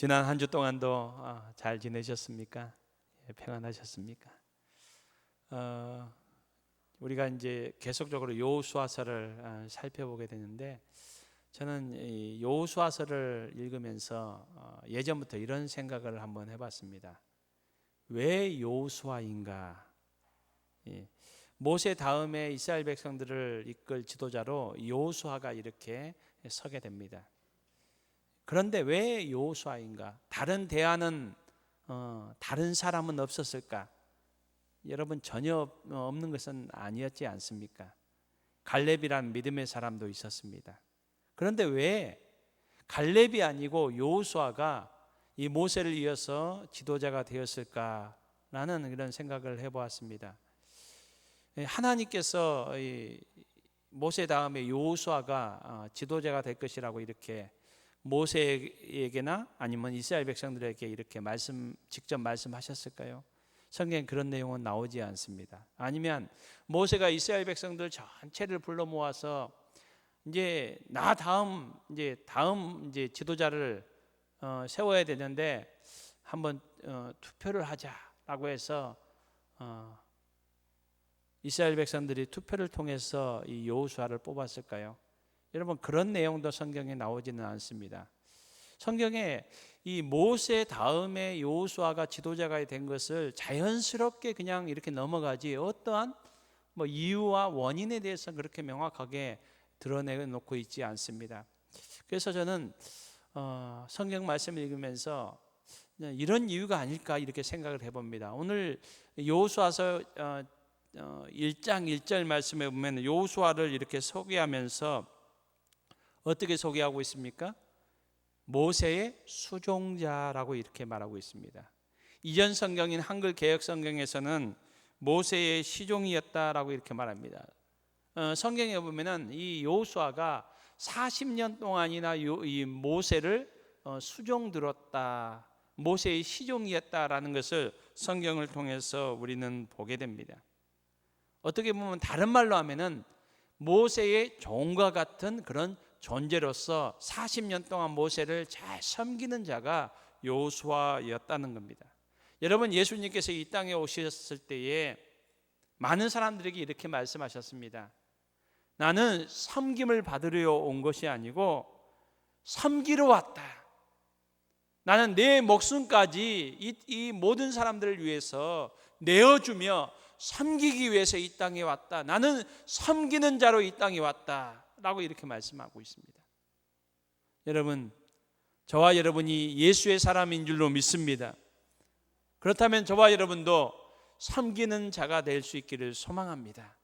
지난 한 주 동안도 잘 지내셨습니까? 평안하셨습니까? 우리가 이제 계속적으로 여호수아서를 살펴보게 되는데, 저는 이 여호수아서를 읽으면서 예전부터 이런 생각을 한번 해봤습니다. 왜 여호수아인가? 모세 다음에 이스라엘 백성들을 이끌 지도자로 여호수아가 이렇게 서게 됩니다. 그런데 왜 여호수아인가? 다른 대안은 다른 사람은 없었을까? 여러분, 전혀 없는 것은 아니었지 않습니까? 갈렙이란 믿음의 사람도 있었습니다. 그런데 왜 갈렙이 아니고 여호수아가 이 모세를 이어서 지도자가 되었을까라는 이런 생각을 해보았습니다. 하나님께서 모세 다음에 여호수아가 지도자가 될 것이라고 이렇게 모세에게나 아니면 이스라엘 백성들에게 이렇게 직접 말씀하셨을까요? 성경에 그런 내용은 나오지 않습니다. 아니면 모세가 이스라엘 백성들 전체를 불러 모아서 이제 다음 지도자를 세워야 되는데 한번 투표를 하자라고 해서 이스라엘 백성들이 투표를 통해서 이 여호수아를 뽑았을까요? 여러분, 그런 내용도 성경에 나오지는 않습니다. 성경에 이 모세 다음에 여호수아가 지도자가 된 것을 자연스럽게 그냥 이렇게 넘어가지 어떠한 이유와 원인에 대해서 그렇게 명확하게 드러내놓고 있지 않습니다. 그래서 저는 성경 말씀을 읽으면서 이런 이유가 아닐까 이렇게 생각을 해봅니다. 오늘 여호수아서 1장 1절 말씀에 보면 여호수아를 이렇게 소개하면서 어떻게 소개하고 있습니까? 모세의 수종자라고 이렇게 말하고 있습니다. 이전 성경인 한글 개역 성경에서는 모세의 시종이었다라고 이렇게 말합니다. 성경에 보면은 이 여호수아가 40년 동안이나 이 모세를 수종 들었다, 모세의 시종이었다라는 것을 성경을 통해서 우리는 보게 됩니다. 어떻게 보면 다른 말로 하면은 모세의 종과 같은 그런 존재로서 40년 동안 모세를 잘 섬기는 자가 여호수아였다는 겁니다. 여러분, 예수님께서 이 땅에 오셨을 때에 많은 사람들에게 이렇게 말씀하셨습니다. 나는 섬김을 받으려 온 것이 아니고 섬기러 왔다. 나는 내 목숨까지 이 모든 사람들을 위해서 내어주며 섬기기 위해서 이 땅에 왔다. 나는 섬기는 자로 이 땅에 왔다 라고 이렇게 말씀하고 있습니다. 여러분, 저와 여러분이 예수의 사람인 줄로 믿습니다. 그렇다면 저와 여러분도 섬기는 자가 될 수 있기를 소망합니다.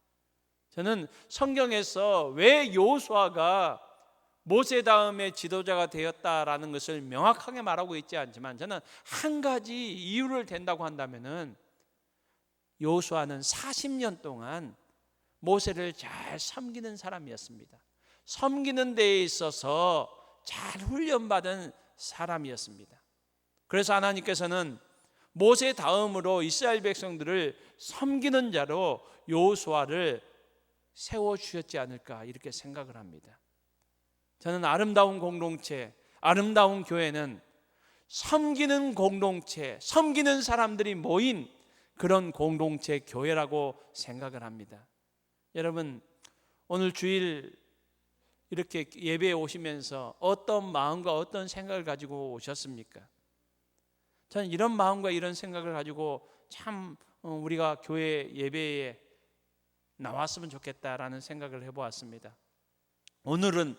저는 성경에서 왜 여호수아가 모세 다음에 지도자가 되었다라는 것을 명확하게 말하고 있지 않지만, 저는 한 가지 이유를 댄다고 한다면은 여호수아는 40년 동안 모세를 잘 섬기는 사람이었습니다. 섬기는 데에 있어서 잘 훈련받은 사람이었습니다. 그래서 하나님께서는 모세 다음으로 이스라엘 백성들을 섬기는 자로 여호수아를 세워주셨지 않을까 이렇게 생각을 합니다. 저는 아름다운 공동체, 아름다운 교회는 섬기는 공동체, 섬기는 사람들이 모인 그런 공동체 교회라고 생각을 합니다. 여러분, 오늘 주일 이렇게 예배에 오시면서 어떤 마음과 어떤 생각을 가지고 오셨습니까? 저는 이런 마음과 이런 생각을 가지고 참 우리가 교회 예배에 나왔으면 좋겠다라는 생각을 해보았습니다. 오늘은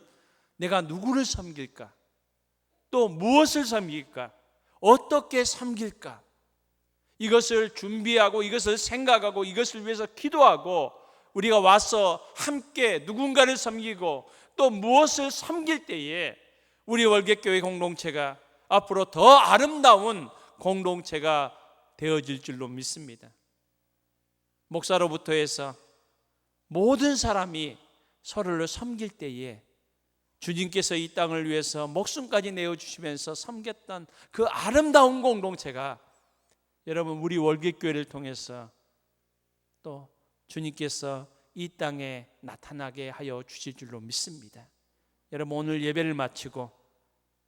내가 누구를 섬길까? 또 무엇을 섬길까? 어떻게 섬길까? 이것을 준비하고 이것을 생각하고 이것을 위해서 기도하고 우리가 와서 함께 누군가를 섬기고 또 무엇을 섬길 때에 우리 월계교회 공동체가 앞으로 더 아름다운 공동체가 되어질 줄로 믿습니다. 목사로부터 해서 모든 사람이 서로를 섬길 때에 주님께서 이 땅을 위해서 목숨까지 내어주시면서 섬겼던 그 아름다운 공동체가 여러분 우리 월계교회를 통해서 또 주님께서 이 땅에 나타나게 하여 주실 줄로 믿습니다. 여러분, 오늘 예배를 마치고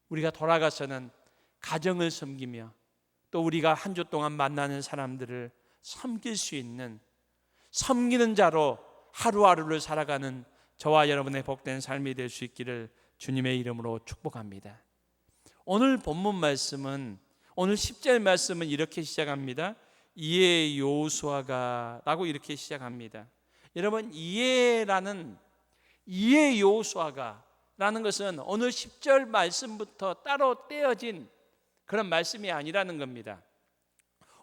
우리가 돌아가서는 가정을 섬기며 또 우리가 한 주 동안 만나는 사람들을 섬길 수 있는 섬기는 자로 하루하루를 살아가는 저와 여러분의 복된 삶이 될 수 있기를 주님의 이름으로 축복합니다. 오늘 본문 말씀은, 오늘 10절 말씀은 이렇게 시작합니다. 이에 여호수아가 라고 이렇게 시작합니다. 여러분, 이에 여호수아가 라는 것은 오늘 10절 말씀부터 따로 떼어진 그런 말씀이 아니라는 겁니다.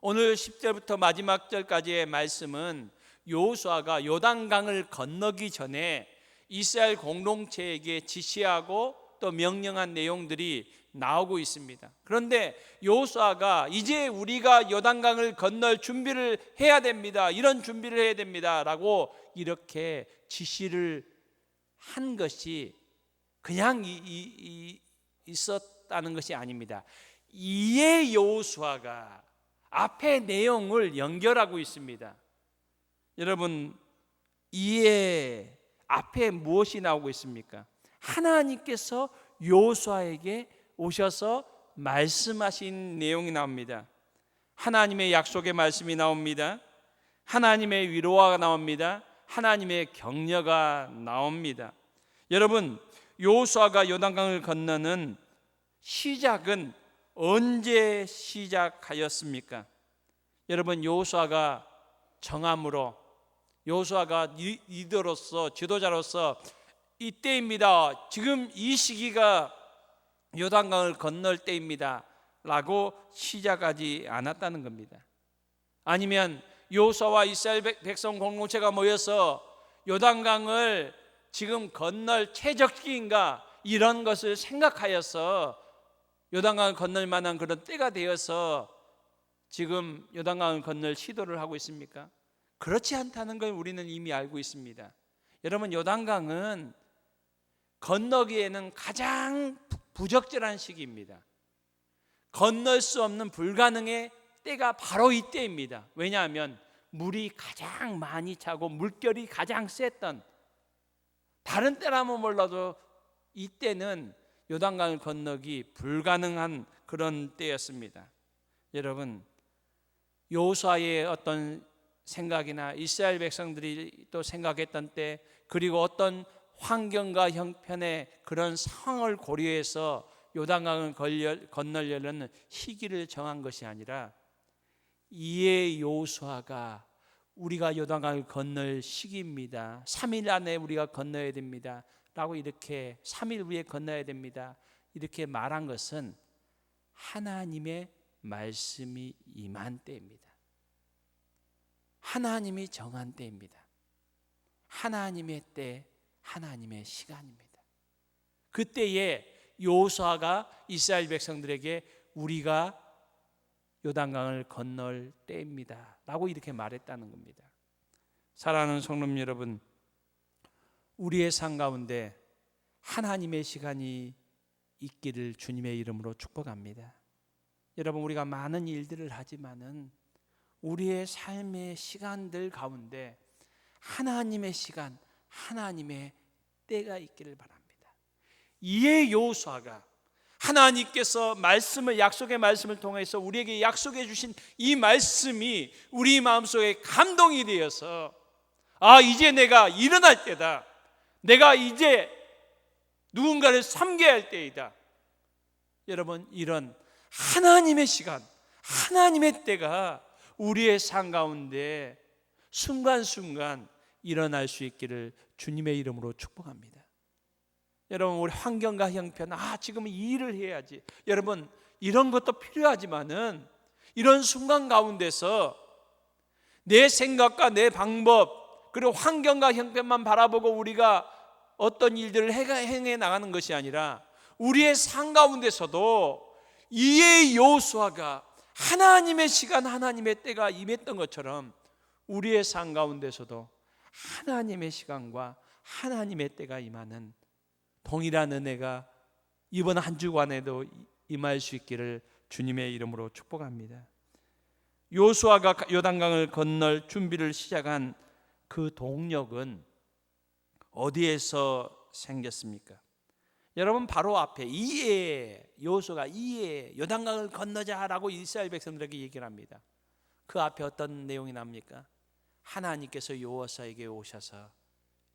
오늘 10절부터 마지막 절까지의 말씀은 여호수아가 요단강을 건너기 전에 이스라엘 공동체에게 지시하고 또 명령한 내용들이 나오고 있습니다. 그런데 여호수아가 이제 우리가 요단강을 건널 준비를 해야 됩니다, 이런 준비를 해야 됩니다 라고 이렇게 지시를 한 것이 그냥 있었다는 것이 아닙니다. 이에 여호수아가 앞에 내용을 연결하고 있습니다. 여러분, 이에 앞에 무엇이 나오고 있습니까? 하나님께서 여호수아에게 오셔서 말씀하신 내용이 나옵니다. 하나님의 약속의 말씀이 나옵니다. 하나님의 위로가 나옵니다. 하나님의 격려가 나옵니다. 여러분, 여호수아가 요단강을 건너는 시작은 언제 시작하였습니까? 여러분, 여호수아가 정함으로, 여호수아가 리더로서, 지도자로서 이때입니다, 지금 이 시기가 요단강을 건널 때입니다 라고 시작하지 않았다는 겁니다. 아니면 여호수아와 이스라엘 백성 공동체가 모여서 요단강을 지금 건널 최적기인가, 이런 것을 생각하여서 요단강을 건널 만한 그런 때가 되어서 지금 요단강을 건널 시도를 하고 있습니까? 그렇지 않다는 걸 우리는 이미 알고 있습니다. 여러분, 요단강은 건너기에는 가장 부적절한 시기입니다. 건널 수 없는 불가능의 때가 바로 이 때입니다. 왜냐하면 물이 가장 많이 차고 물결이 가장 셌던, 다른 때라면 몰라도 이 때는 요단강을 건너기 불가능한 그런 때였습니다. 여러분, 여호수아의 어떤 생각이나 이스라엘 백성들이 또 생각했던 때, 그리고 어떤 환경과 형편의 그런 상황을 고려해서 요단강을 건너려는 시기를 정한 것이 아니라, 이에 여호수아가 우리가 요단강을 건널 시기입니다, 3일 안에 우리가 건너야 됩니다 라고, 이렇게 3일 후에 건너야 됩니다 이렇게 말한 것은 하나님의 말씀이 임한 때입니다. 하나님이 정한 때입니다. 하나님의 때, 하나님의 시간입니다. 그때에 여호수아가 이스라엘 백성들에게 우리가 요단강을 건널 때입니다 라고 이렇게 말했다는 겁니다. 사랑하는 성도 여러분, 우리의 삶 가운데 하나님의 시간이 있기를 주님의 이름으로 축복합니다. 여러분, 우리가 많은 일들을 하지만은 우리의 삶의 시간들 가운데 하나님의 시간, 하나님의 때가 있기를 바랍니다. 이에 여호수아가 하나님께서 말씀을, 약속의 말씀을 통해서 우리에게 약속해 주신 이 말씀이 우리 마음속에 감동이 되어서, 아, 이제 내가 일어날 때다, 내가 이제 누군가를 섬겨야 할 때이다. 여러분, 이런 하나님의 시간, 하나님의 때가 우리의 삶 가운데 순간순간 일어날 수 있기를 주님의 이름으로 축복합니다. 여러분, 우리 환경과 형편, 지금은 이 일을 해야지, 여러분, 이런 것도 필요하지만은 이런 순간 가운데서 내 생각과 내 방법, 그리고 환경과 형편만 바라보고 우리가 어떤 일들을 행해 나가는 것이 아니라, 우리의 삶 가운데서도 이에 여호수아가 하나님의 시간, 하나님의 때가 임했던 것처럼 우리의 삶 가운데서도 하나님의 시간과 하나님의 때가 임하는 동일한 은혜가 이번 한 주간에도 임할 수 있기를 주님의 이름으로 축복합니다. 여호수아가 요단강을 건널 준비를 시작한 그 동력은 어디에서 생겼습니까? 여러분 바로 앞에 이에 여호수아가 이에 요단강을 건너자라고 이스라엘 백성들에게 얘기를 합니다. 그 앞에 어떤 내용이 납니까? 하나님께서 여호수아에게 오셔서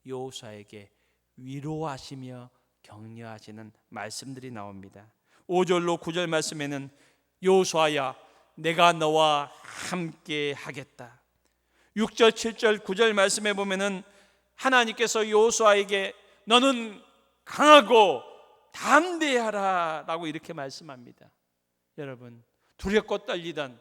여호수아에게 위로하시며 격려하시는 말씀들이 나옵니다. 5절로 9절 말씀에는 여호수아야 내가 너와 함께 하겠다. 6절 7절 9절 말씀에 보면은 하나님께서 여호수아에게 너는 강하고 담대하라 라고 이렇게 말씀합니다. 여러분 두렵고 떨리던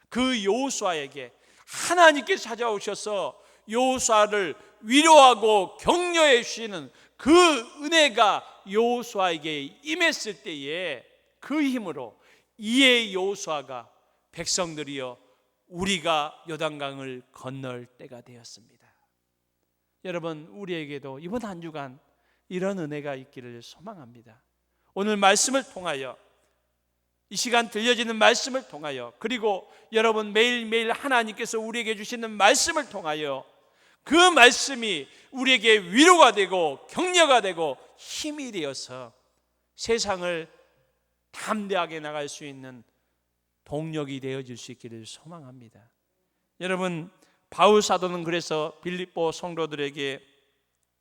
그 여호수아에게 하나님께서 찾아오셔서 여호수아를 위로하고 격려해 주시는 그 은혜가 여호수아에게 임했을 때에 그 힘으로 이에 여호수아가 백성들이여 우리가 요단강을 건널 때가 되었습니다. 여러분 우리에게도 이번 한 주간 이런 은혜가 있기를 소망합니다. 오늘 말씀을 통하여 이 시간 들려지는 말씀을 통하여 그리고 여러분 매일매일 하나님께서 우리에게 주시는 말씀을 통하여 그 말씀이 우리에게 위로가 되고 격려가 되고 힘이 되어서 세상을 담대하게 나갈 수 있는 동력이 되어질 수 있기를 소망합니다. 여러분 바울 사도는 그래서 빌립보 성도들에게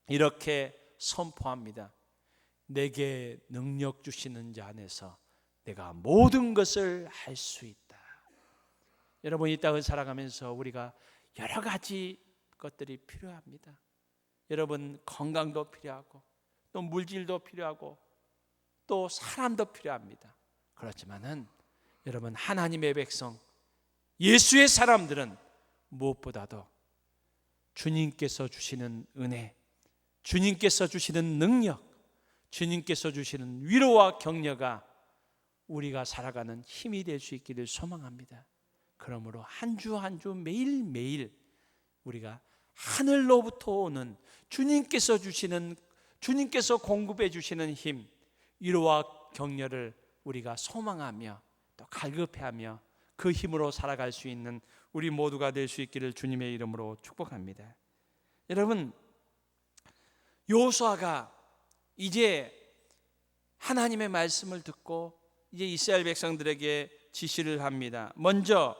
이렇게 선포합니다. 내게 능력 주시는 자 안에서 내가 모든 것을 할 수 있다. 여러분 이 땅을 살아가면서 우리가 여러 가지 것들이 필요합니다. 여러분 건강도 필요하고 또 물질도 필요하고 또 사람도 필요합니다. 그렇지만은 여러분 하나님의 백성 예수의 사람들은 무엇보다도 주님께서 주시는 은혜, 주님께서 주시는 능력, 주님께서 주시는 위로와 격려가 우리가 살아가는 힘이 될 수 있기를 소망합니다. 그러므로 한 주 한 주 매일매일 우리가 하늘로부터 오는 주님께서 주시는 주님께서 공급해 주시는 힘, 위로와 격려를 우리가 소망하며 또 갈급해하며 그 힘으로 살아갈 수 있는 우리 모두가 될 수 있기를 주님의 이름으로 축복합니다. 여러분 여호수아가 이제 하나님의 말씀을 듣고 이제 이스라엘 백성들에게 지시를 합니다. 먼저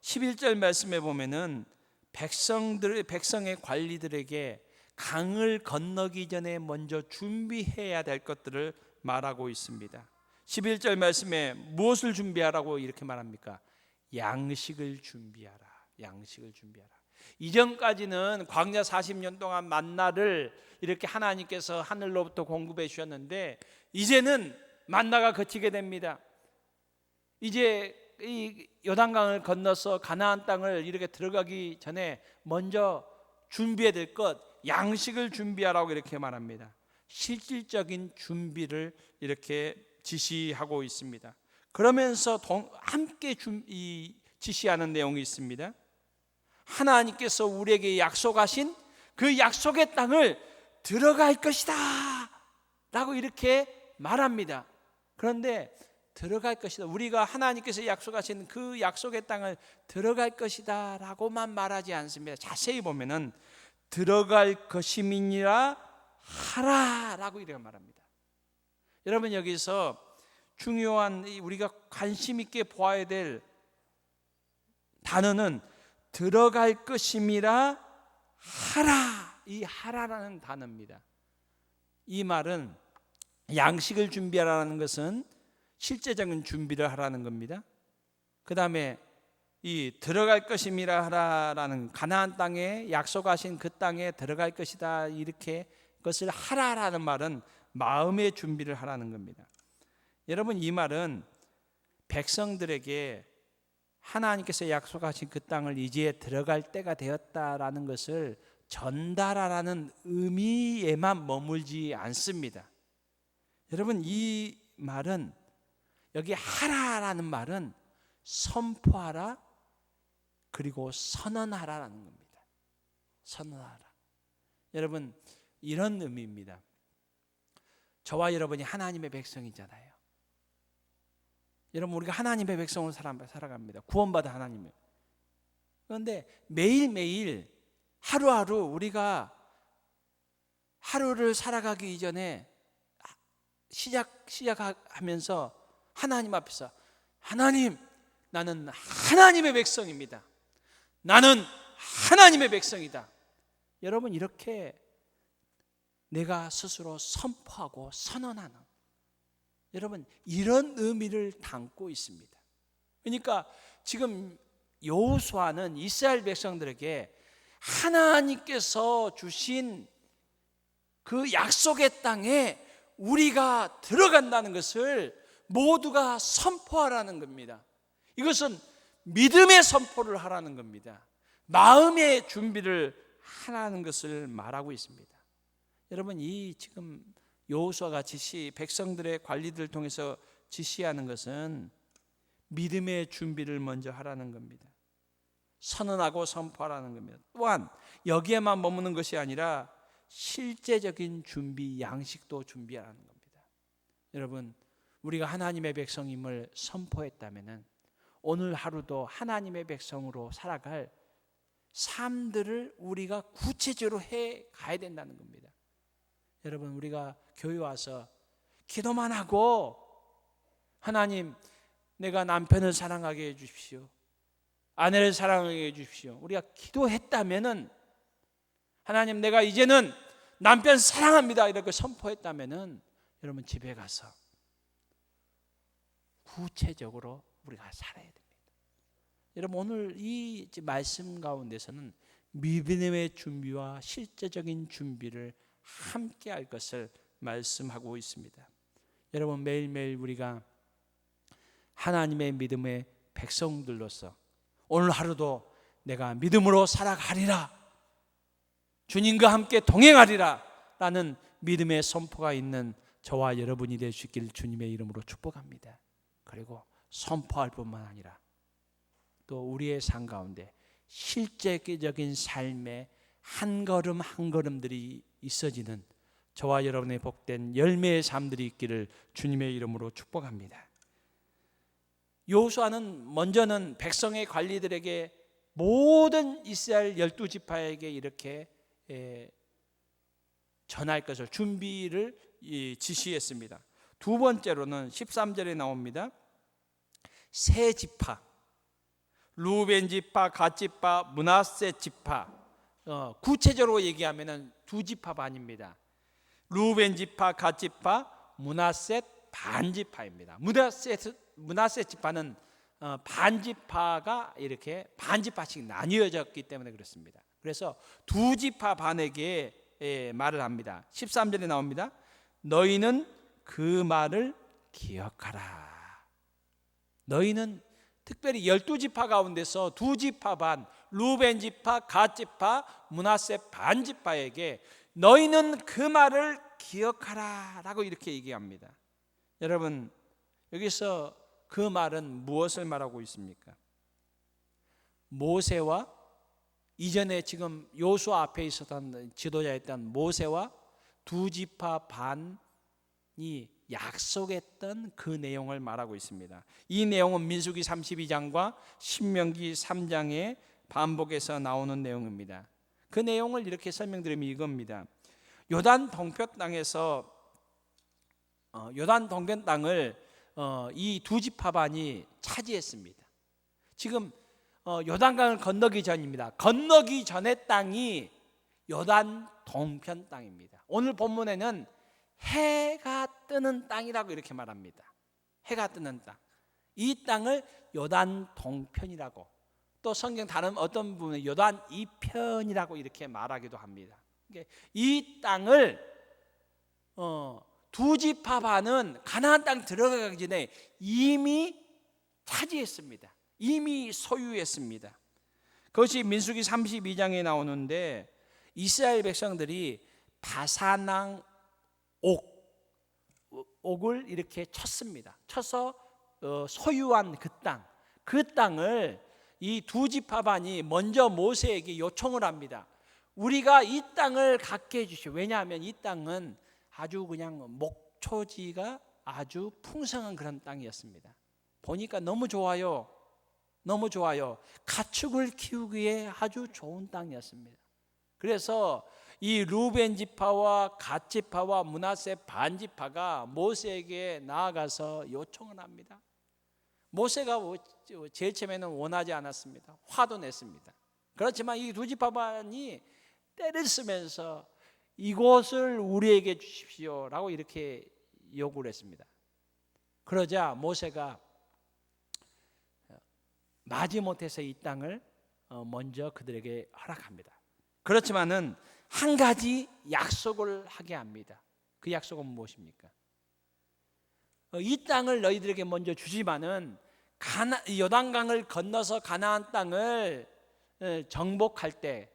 11절 말씀에 보면은 백성의 관리들에게 강을 건너기 전에 먼저 준비해야 될 것들을 말하고 있습니다. 11절 말씀에 무엇을 준비하라고 이렇게 말합니까? 양식을 준비하라. 양식을 준비하라. 이전까지는 광야 40년 동안 만나를 이렇게 하나님께서 하늘로부터 공급해 주셨는데 이제는 만나가 그치게 됩니다. 이제 이 요단강을 건너서 가나안 땅을 이렇게 들어가기 전에 먼저 준비해야 될 것, 양식을 준비하라고 이렇게 말합니다. 실질적인 준비를 이렇게 지시하고 있습니다. 그러면서 함께 지시하는 내용이 있습니다. 하나님께서 우리에게 약속하신 그 약속의 땅을 들어갈 것이다 라고 이렇게 말합니다. 그런데 들어갈 것이다, 우리가 하나님께서 약속하신 그 약속의 땅을 들어갈 것이다 라고만 말하지 않습니다. 자세히 보면은 들어갈 것임이니라 하라 라고 이렇게 말합니다. 여러분 여기서 중요한 우리가 관심 있게 보아야 될 단어는 들어갈 것임이라 하라, 이 하라라는 단어입니다. 이 말은 양식을 준비하라는 것은 실제적인 준비를 하라는 겁니다. 그 다음에 이 들어갈 것임이라 하라라는 가나안 땅에 약속하신 그 땅에 들어갈 것이다 이렇게 그것을 하라라는 말은 마음의 준비를 하라는 겁니다. 여러분 이 말은 백성들에게 하나님께서 약속하신 그 땅을 이제 들어갈 때가 되었다라는 것을 전달하라는 의미에만 머물지 않습니다. 여러분 이 말은 여기 하라라는 말은 선포하라 그리고 선언하라라는 겁니다. 선언하라. 여러분 이런 의미입니다. 저와 여러분이 하나님의 백성이잖아요. 여러분 우리가 하나님의 백성으로 살아갑니다. 구원받은 하나님을. 그런데 매일매일 하루하루 우리가 하루를 살아가기 이전에 시작하면서 하나님 앞에서 하나님, 나는 하나님의 백성입니다. 나는 하나님의 백성이다. 여러분, 이렇게 내가 스스로 선포하고 선언하는, 여러분, 이런 의미를 담고 있습니다. 그러니까 지금 여호수아는 이스라엘 백성들에게 하나님께서 주신 그 약속의 땅에 우리가 들어간다는 것을 모두가 선포하라는 겁니다. 이것은 믿음의 선포를 하라는 겁니다. 마음의 준비를 하라는 것을 말하고 있습니다. 여러분, 이 지금 여호수아가 백성들의 관리들을 통해서 지시하는 것은 믿음의 준비를 먼저 하라는 겁니다. 선언하고 선포하라는 겁니다. 또한 여기에만 머무는 것이 아니라 실제적인 준비, 양식도 준비하라는 겁니다. 여러분, 우리가 하나님의 백성임을 선포했다면 오늘 하루도 하나님의 백성으로 살아갈 삶들을 우리가 구체적으로 해 가야 된다는 겁니다. 여러분, 우리가 교회 와서 기도만 하고 하나님, 내가 남편을 사랑하게 해 주십시오, 아내를 사랑하게 해 주십시오, 우리가 기도했다면은, 하나님, 내가 이제는 남편 사랑합니다, 이렇게 선포했다면은, 여러분, 집에 가서 구체적으로 우리가 살아야 됩니다. 여러분, 오늘 이 말씀 가운데서는 믿음의 준비와 실제적인 준비를 함께 할 것을 말씀하고 있습니다. 여러분, 매일매일 우리가 하나님의 믿음의 백성들로서 오늘 하루도 내가 믿음으로 살아가리라, 주님과 함께 동행하리라 라는 믿음의 선포가 있는 저와 여러분이 될 수 있기를 주님의 이름으로 축복합니다. 그리고 선포할 뿐만 아니라 또 우리의 삶 가운데 실제적인 삶의 한 걸음 한 걸음들이 있어지는 저와 여러분의 복된 열매의 삶들이 있기를 주님의 이름으로 축복합니다. 여호수아는 먼저는 백성의 관리들에게, 모든 이스라엘 12지파에게 이렇게 전할 것을 준비를 지시했습니다. 두 번째로는 13절에 나옵니다. 세 지파, 루벤 지파, 갓 지파, 므낫세 지파, 구체적으로 얘기하면 두 지파 반입니다. 루벤 지파, 갓 지파, 므낫세 반 지파입니다. 므낫세 지파는 반 지파가 이렇게 반 지파씩 나뉘어졌기 때문에 그렇습니다. 그래서 두 지파 반에게 말을 합니다. 13절에 나옵니다. 너희는 그 말을 기억하라. 너희는 특별히 12지파 가운데서 두 지파 반, 루벤 지파, 갓 지파, 므낫세 반 지파에게 너희는 그 말을 기억하라 라고 이렇게 얘기합니다. 여러분, 여기서 그 말은 무엇을 말하고 있습니까? 모세와 이전에 지금 여호수아 앞에 있었던 지도자였던 모세와 두 지파 반이 약속했던 그 내용을 말하고 있습니다. 이 내용은 민수기 32장과 신명기 3장의 반복해서 나오는 내용입니다. 그 내용을 이렇게 설명드리면 이겁니다. 요단 동편 땅에서 요단 동편 땅을 이 두 지파 반이 차지했습니다. 지금 요단강을 건너기 전입니다. 건너기 전의 땅이 요단 동편 땅입니다. 오늘 본문에는 해가 뜨는 땅이라고 이렇게 말합니다. 해가 뜨는 땅. 이 땅을 요단 동편이라고, 또 성경 다른 어떤 부분에 요단 이편이라고 이렇게 말하기도 합니다. 이 땅을 두 지파 반은 가나안 땅 들어가기 전에 이미 차지했습니다. 이미 소유했습니다. 그것이 민수기 32장에 나오는데, 이스라엘 백성들이 바사낭 옥을 이렇게 쳤습니다. 쳐서 소유한 그 땅을 이 두 지파 반이 먼저 모세에게 요청을 합니다. 우리가 이 땅을 갖게 해주시오. 왜냐하면 이 땅은 아주 그냥 목초지가 아주 풍성한 그런 땅이었습니다. 보니까 너무 좋아요. 너무 좋아요. 가축을 키우기에 아주 좋은 땅이었습니다. 그래서 이 루벤 지파와 갓 지파와 므낫세 반 지파가 모세에게 나아가서 요청을 합니다. 모세가 제일 처음에는 원하지 않았습니다. 화도 냈습니다. 그렇지만 이 두 지파반이 때를 쓰면서 이곳을 우리에게 주십시오라고 이렇게 요구를 했습니다. 그러자 모세가 마지못해서 이 땅을 먼저 그들에게 허락합니다. 그렇지만은 한 가지 약속을 하게 합니다. 그 약속은 무엇입니까? 이 땅을 너희들에게 먼저 주지만은 요단강을 건너서 가나안 땅을 정복할 때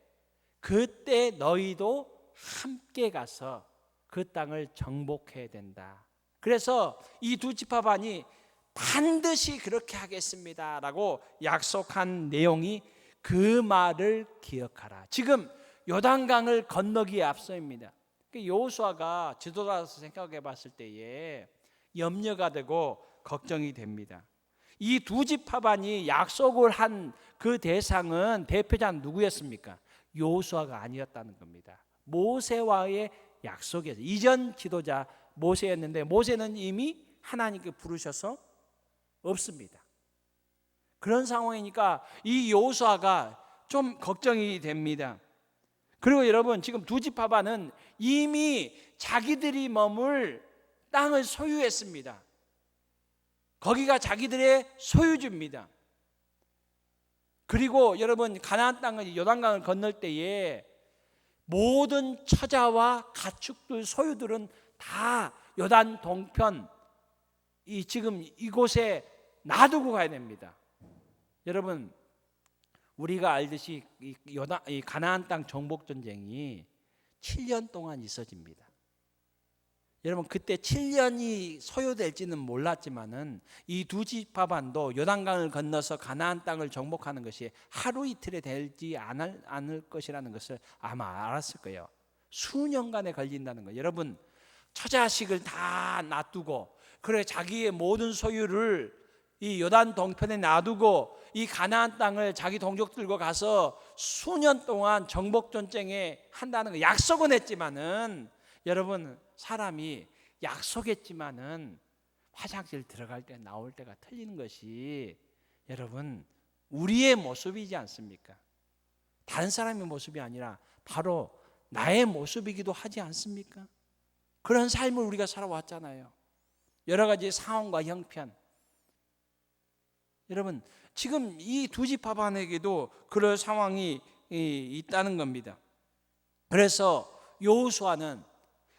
그때 너희도 함께 가서 그 땅을 정복해야 된다. 그래서 이 두 지파반이 반드시 그렇게 하겠습니다라고 약속한 내용이 그 말을 기억하라. 지금 요단강을 건너기에 앞서입니다. 여호수아가 지도자로서 생각해 봤을 때에 염려가 되고 걱정이 됩니다. 이 두 지파반이 약속을 한 그 대상은 대표자는 누구였습니까? 여호수아가 아니었다는 겁니다. 모세와의 약속이었어요. 이전 지도자 모세였는데 모세는 이미 하나님께 부르셔서 없습니다. 그런 상황이니까 이 여호수아가 좀 걱정이 됩니다. 그리고 여러분, 지금 두 지파반은 이미 자기들이 머물 땅을 소유했습니다. 거기가 자기들의 소유주입니다. 그리고 여러분, 가나안 땅을 요단강을 건널 때에 모든 처자와 가축들 소유들은 다 요단 동편 지금 이곳에 놔두고 가야 됩니다. 여러분, 우리가 알듯이 이 가나안 땅 정복 전쟁이 7년 동안 있어집니다. 여러분, 그때 7년이 소요될지는 몰랐지만은 이 두 지파반도 요단강을 건너서 가나안 땅을 정복하는 것이 하루 이틀에 되지 않을 것이라는 것을 아마 알았을 거예요. 수년간에 걸린다는 거예요. 여러분, 처자식을 다 놔두고 그래 자기의 모든 소유를 이 요단 동편에 놔두고 이 가나안 땅을 자기 동족들과 가서 수년 동안 정복 전쟁에 한다는 거 약속은 했지만은, 여러분, 사람이 약속했지만은 화장실 들어갈 때 나올 때가 틀리는 것이 여러분 우리의 모습이지 않습니까? 다른 사람의 모습이 아니라 바로 나의 모습이기도 하지 않습니까? 그런 삶을 우리가 살아왔잖아요. 여러 가지 상황과 형편. 여러분, 지금 이 두 지파반에게도 그런 상황이 있다는 겁니다. 그래서 여호수아는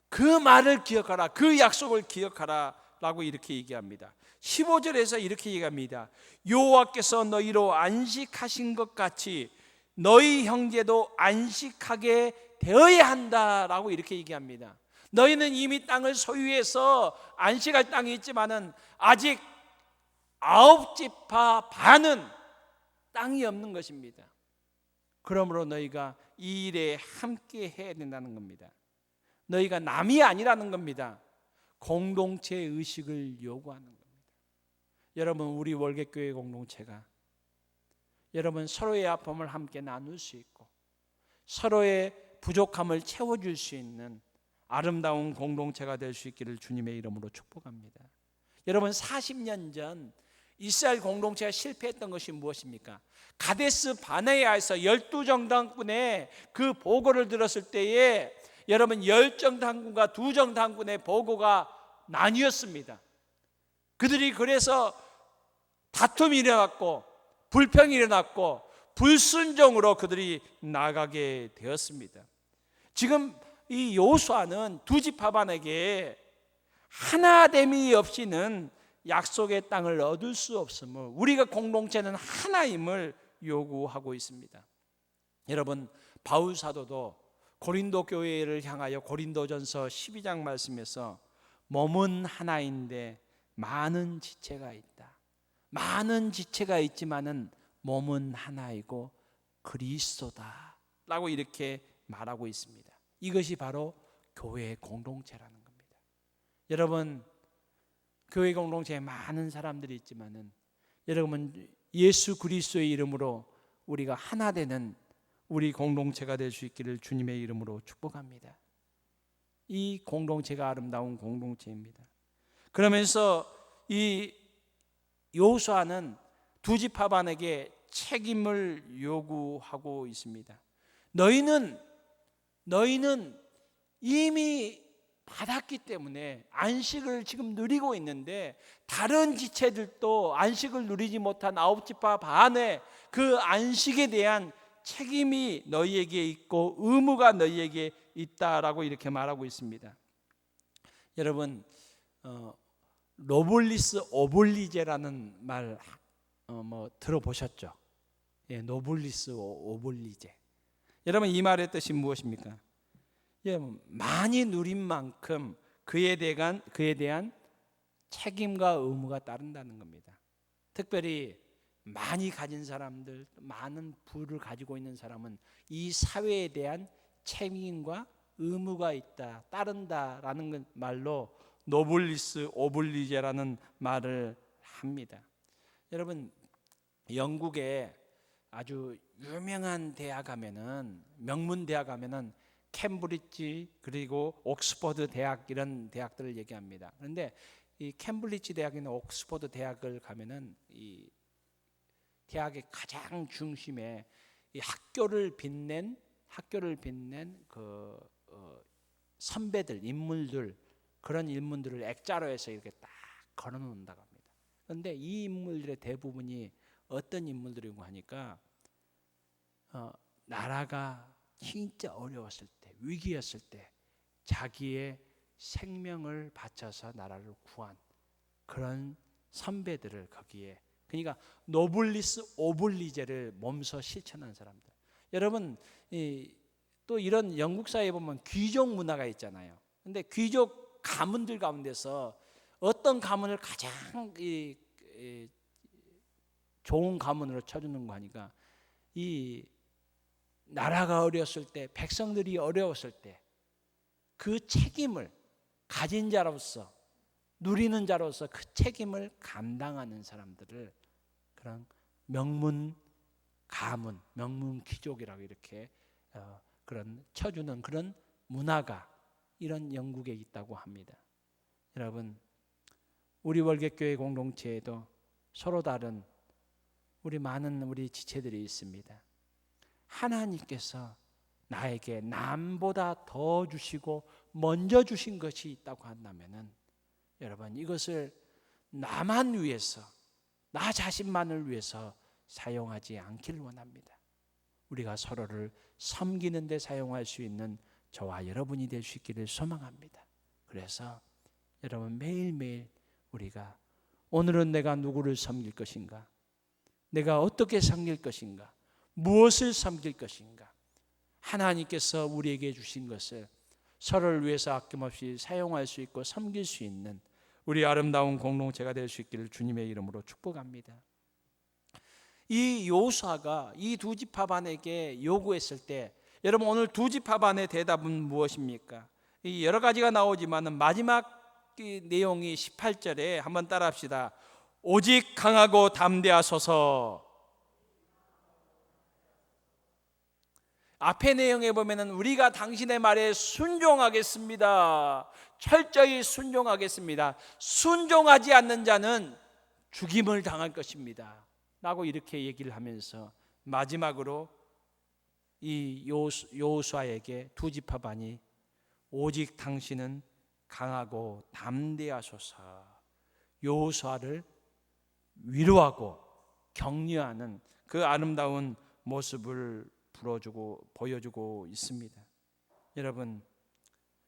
그 말을 기억하라, 그 약속을 기억하라 라고 이렇게 얘기합니다. 15절에서 이렇게 얘기합니다. 여호와께서 너희로 안식하신 것 같이 너희 형제도 안식하게 되어야 한다라고 이렇게 얘기합니다. 너희는 이미 땅을 소유해서 안식할 땅이 있지만은 아직 9지파 반은 땅이 없는 것입니다. 그러므로 너희가 이 일에 함께 해야 된다는 겁니다. 너희가 남이 아니라는 겁니다. 공동체 의식을 요구하는 겁니다. 여러분, 우리 월계교회 공동체가 여러분 서로의 아픔을 함께 나눌 수 있고 서로의 부족함을 채워줄 수 있는 아름다운 공동체가 될 수 있기를 주님의 이름으로 축복합니다. 여러분, 40년 전 이스라엘 공동체가 실패했던 것이 무엇입니까? 가데스 바네아에서 12정당군의 그 보고를 들었을 때에 여러분 10정당군과 2정당군의 보고가 나뉘었습니다. 그들이 그래서 다툼이 일어났고 불평이 일어났고 불순종으로 그들이 나가게 되었습니다. 지금 이 여호수아는 두 지파반에게 하나됨이 없이는 약속의 땅을 얻을 수 없음을, 우리가 공동체는 하나임을 요구하고 있습니다. 여러분, 바울 사도도 고린도 교회를 향하여 고린도전서 12장 말씀에서 몸은 하나인데 많은 지체가 있다. 많은 지체가 있지만은 몸은 하나이고 그리스도다 라고 이렇게 말하고 있습니다. 이것이 바로 교회의 공동체라는 겁니다. 여러분, 교회 공동체에 많은 사람들이 있지만은 여러분 예수 그리스도의 이름으로 우리가 하나 되는 우리 공동체가 될 수 있기를 주님의 이름으로 축복합니다. 이 공동체가 아름다운 공동체입니다. 그러면서 이 여호수아는 두 지파반에게 책임을 요구하고 있습니다. 너희는 이미 받았기 때문에 안식을 지금 누리고 있는데 다른 지체들도 안식을 누리지 못한 아홉 지파 반의 그 안식에 대한 책임이 너희에게 있고 의무가 너희에게 있다라고 이렇게 말하고 있습니다. 여러분, 노블리스 오블리제라는 말 들어보셨죠? 예, 노블리스 오블리제. 여러분, 이 말의 뜻이 무엇입니까? 예, 많이 누린 만큼 그에 대한 책임과 의무가 따른다는 겁니다. 특별히 많이 가진 사람들, 많은 부를 가지고 있는 사람은 이 사회에 대한 책임과 의무가 있다, 따른다라는 말로 노블리스 오블리제라는 말을 합니다. 여러분, 영국에 아주 유명한 대학 가면은, 명문 대학 가면은 캠브리지 그리고 옥스퍼드 대학, 이런 대학들을 얘기합니다. 그런데 이 캠브리지 대학이나 옥스퍼드 대학을 가면은 이 대학의 가장 중심에 이 학교를 빛낸 그 선배들, 인물들, 그런 인물들을 액자로 해서 이렇게 딱 걸어 놓는다고 합니다. 그런데 이 인물들의 대부분이 어떤 인물들이고 하니까 나라가 진짜 어려웠을 때, 위기였을 때 자기의 생명을 바쳐서 나라를 구한 그런 선배들을 거기에, 그러니까 노블리스 오블리제를 몸소 실천한 사람들. 여러분, 또 이런 영국 사회에 보면 귀족 문화가 있잖아요. 근데 귀족 가문들 가운데서 어떤 가문을 가장 좋은 가문으로 쳐주는 거 하니까, 이 나라가 어려웠을 때, 백성들이 어려웠을 때 그 책임을 가진 자로서, 누리는 자로서 그 책임을 감당하는 사람들을 그런 명문 가문, 명문 귀족이라고 이렇게 그런 쳐주는 그런 문화가 이런 영국에 있다고 합니다. 여러분, 우리 월계교회 공동체에도 서로 다른 많은 우리 지체들이 있습니다. 하나님께서 나에게 남보다 더 주시고 먼저 주신 것이 있다고 한다면은, 여러분, 이것을 나만 위해서, 나 자신만을 위해서 사용하지 않기를 원합니다. 우리가 서로를 섬기는 데 사용할 수 있는 저와 여러분이 될 수 있기를 소망합니다. 그래서 여러분, 매일매일 우리가 오늘은 내가 누구를 섬길 것인가, 내가 어떻게 섬길 것인가, 무엇을 섬길 것인가, 하나님께서 우리에게 주신 것을 서로를 위해서 아낌없이 사용할 수 있고 섬길 수 있는 우리 아름다운 공동체가 될 수 있기를 주님의 이름으로 축복합니다. 이 여호수아가 이 두 지파반에게 요구했을 때, 여러분, 오늘 두 지파반의 대답은 무엇입니까? 여러 가지가 나오지만 마지막 내용이 18절에 한번 따라합시다. 오직 강하고 담대하소서. 앞의 내용에 보면은 우리가 당신의 말에 순종하겠습니다, 철저히 순종하겠습니다, 순종하지 않는 자는 죽임을 당할 것입니다 라고 이렇게 얘기를 하면서 마지막으로 이 여호수아에게 두 지파반이 오직 당신은 강하고 담대하소서, 여호수아를 위로하고 격려하는 그 아름다운 모습을 보여주고 있습니다. 여러분,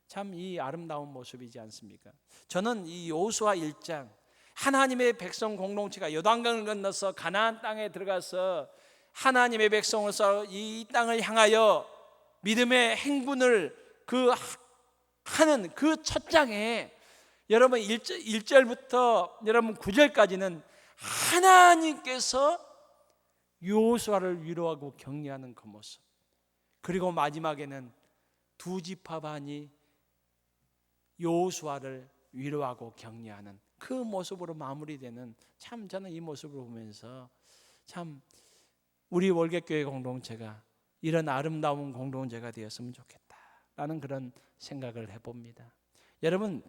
참 이 아름다운 모습이지 않습니까? 저는 이 여호수아 1장, 하나님의 백성 공동체가 요단강을 건너서 가나안 땅에 들어가서 하나님의 백성으로서 이 땅을 향하여 믿음의 행군을 하는 그 첫 장에, 여러분 1절부터 여러분 9절까지는 하나님께서 여호수아를 위로하고 격려하는 그 모습, 그리고 마지막에는 두 지파반이 여호수아를 위로하고 격려하는 그 모습으로 마무리되는, 참 저는 이 모습을 보면서 참 우리 월계교회 공동체가 이런 아름다운 공동체가 되었으면 좋겠다라는 그런 생각을 해봅니다. 여러분,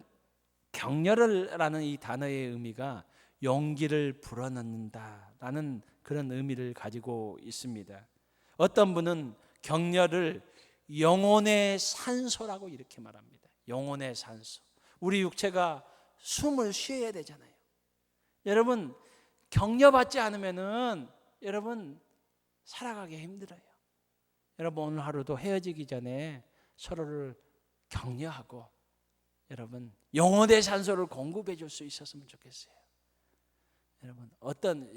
격려라는 이 단어의 의미가 용기를 불어넣는다라는 그런 의미를 가지고 있습니다. 어떤 분은 격려를 영혼의 산소라고 이렇게 말합니다. 영혼의 산소. 우리 육체가 숨을 쉬어야 되잖아요. 여러분, 격려받지 않으면은 여러분 살아가기 힘들어요. 여러분, 오늘 하루도 헤어지기 전에 서로를 격려하고 여러분 영혼의 산소를 공급해 줄 수 있었으면 좋겠어요. 여러분, 어떤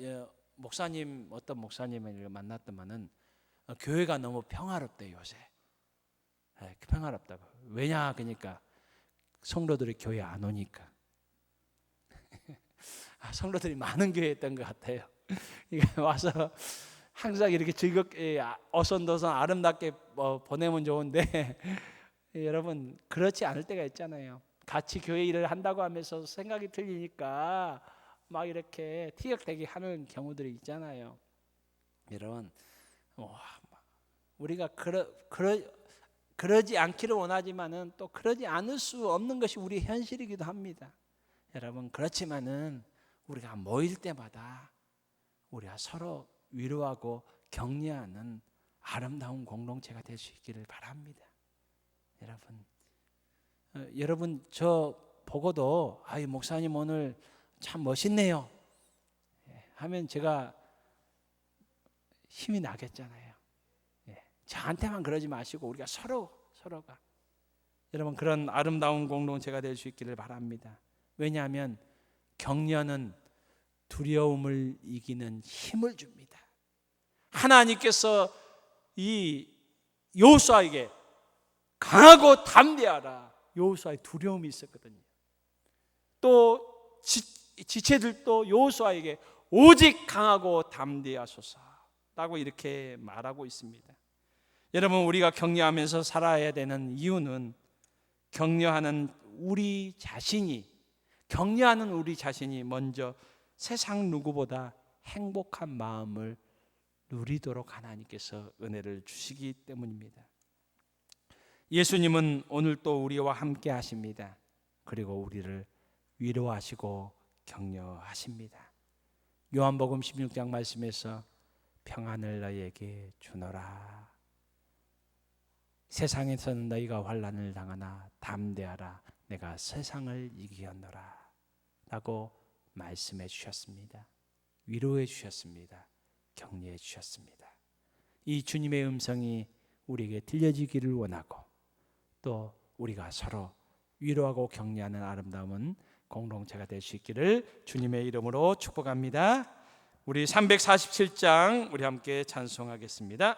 목사님을 만났더만은 교회가 너무 평화롭대요, 요새. 평화롭다고. 왜냐 그러니까 성도들이 교회 안 오니까. 성도들이 많은 교회였던 것 같아요. 와서 항상 이렇게 즐겁게 어선도선 아름답게 보내면 좋은데 여러분 그렇지 않을 때가 있잖아요. 같이 교회 일을 한다고 하면서 생각이 틀리니까 막 이렇게 티격태격 하는 경우들이 있잖아요. 여러분, 우리가 그러지 않기를 원하지만은 또 그러지 않을 수 없는 것이 우리 현실이기도 합니다. 여러분, 그렇지만은 우리가 모일 때마다 우리가 서로 위로하고 격려하는 아름다운 공동체가 될 수 있기를 바랍니다. 여러분 저 보고도 목사님 오늘 참 멋있네요 하면 제가 힘이 나겠잖아요. 저한테만 그러지 마시고 우리가 서로가 여러분 그런 아름다운 공동체가 될 수 있기를 바랍니다. 왜냐하면 격려는 두려움을 이기는 힘을 줍니다. 하나님께서 이 여호수아에게 강하고 담대하라. 여호수아의 두려움이 있었거든요. 또 지체들도 여호수아에게 오직 강하고 담대하소서라고 이렇게 말하고 있습니다. 여러분, 우리가 격려하면서 살아야 되는 이유는 격려하는 우리 자신이 먼저 세상 누구보다 행복한 마음을 누리도록 하나님께서 은혜를 주시기 때문입니다. 예수님은 오늘 또 우리와 함께 하십니다. 그리고 우리를 위로하시고 격려하십니다. 요한복음 16장 말씀에서 평안을 너희에게 주노라. 세상에서는 너희가 환난을 당하나 담대하라. 내가 세상을 이기었노라 라고 말씀해 주셨습니다. 위로해 주셨습니다. 격려해 주셨습니다. 이 주님의 음성이 우리에게 들려지기를 원하고 또 우리가 서로 위로하고 격려하는 아름다운 공동체가 될 수 있기를 주님의 이름으로 축복합니다. 우리 347장 우리 함께 찬송하겠습니다.